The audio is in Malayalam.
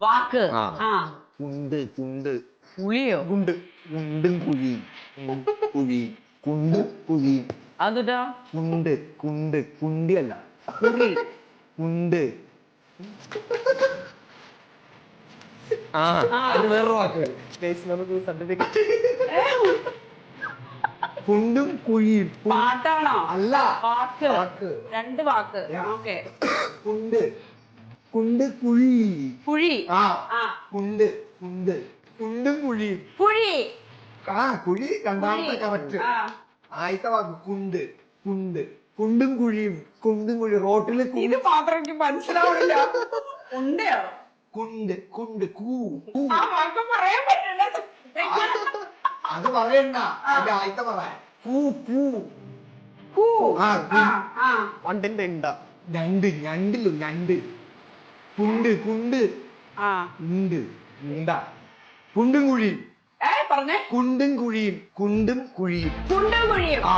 വാക്ക്. ആ കുണ്ട് കുണ്ട് കുഴിയോ? കുണ്ട് കുണ്ടും കുഴി കുഴി കുണ്ട് കുഴി അതെന്താ? കുണ്ട് കുണ്ട് കുണ്ടിയല്ല കുറി. കുണ്ട് ആ ആ. അത് വേറൊരു വാക്ക് സർട്ടിഫിക്കറ്റ് കുണ്ടും കുഴിയും പാട്ടാണോ? അല്ല വാക്ക്. വാക്ക്. രണ്ട് വാക്ക്. Yeah. ഓക്കെ. കുണ്ട് കുണ്ട് കുഴി കുഴി. ആ ആ കുണ്ട് കുണ്ട് കുണ്ടും കുഴിയും കുഴി. ആ കുഴി രണ്ടാമത്തെ കുഴി. കറക്റ്റ് ആ ആദ്യത്തെ വാക്ക് കുണ്ട് കുണ്ട് കുണ്ടും കുഴിയും കുണ്ടും കുഴി റോട്ടില് ഇത് മാത്രം എനിക്ക് മനസ്സിലാവണില്ല. ഉണ്ടയോ? കുണ്ട് കുണ്ട് കൂ കൂ. ആ വാക്ക് പറയാൻ പറ്റില്ല. അത് പറയണ്ട അത് ആദ്യത്തെ പറയാൻ കൂ കൂ കൂ. ആ ആ ആ വണ്ടിന്റെ ഇണ്ട ഞണ്ട് ഞണ്ടില്ലോ ഞണ്ട് കുണ്ട് കുണ്ട് ആ കുണ്ട് ഇണ്ട കുണ്ടും കുഴിയും പറഞ്ഞേ. കുണ്ടും കുഴിയും കുണ്ടും കുഴിയും കുണ്ടും കുഴിയും. ആ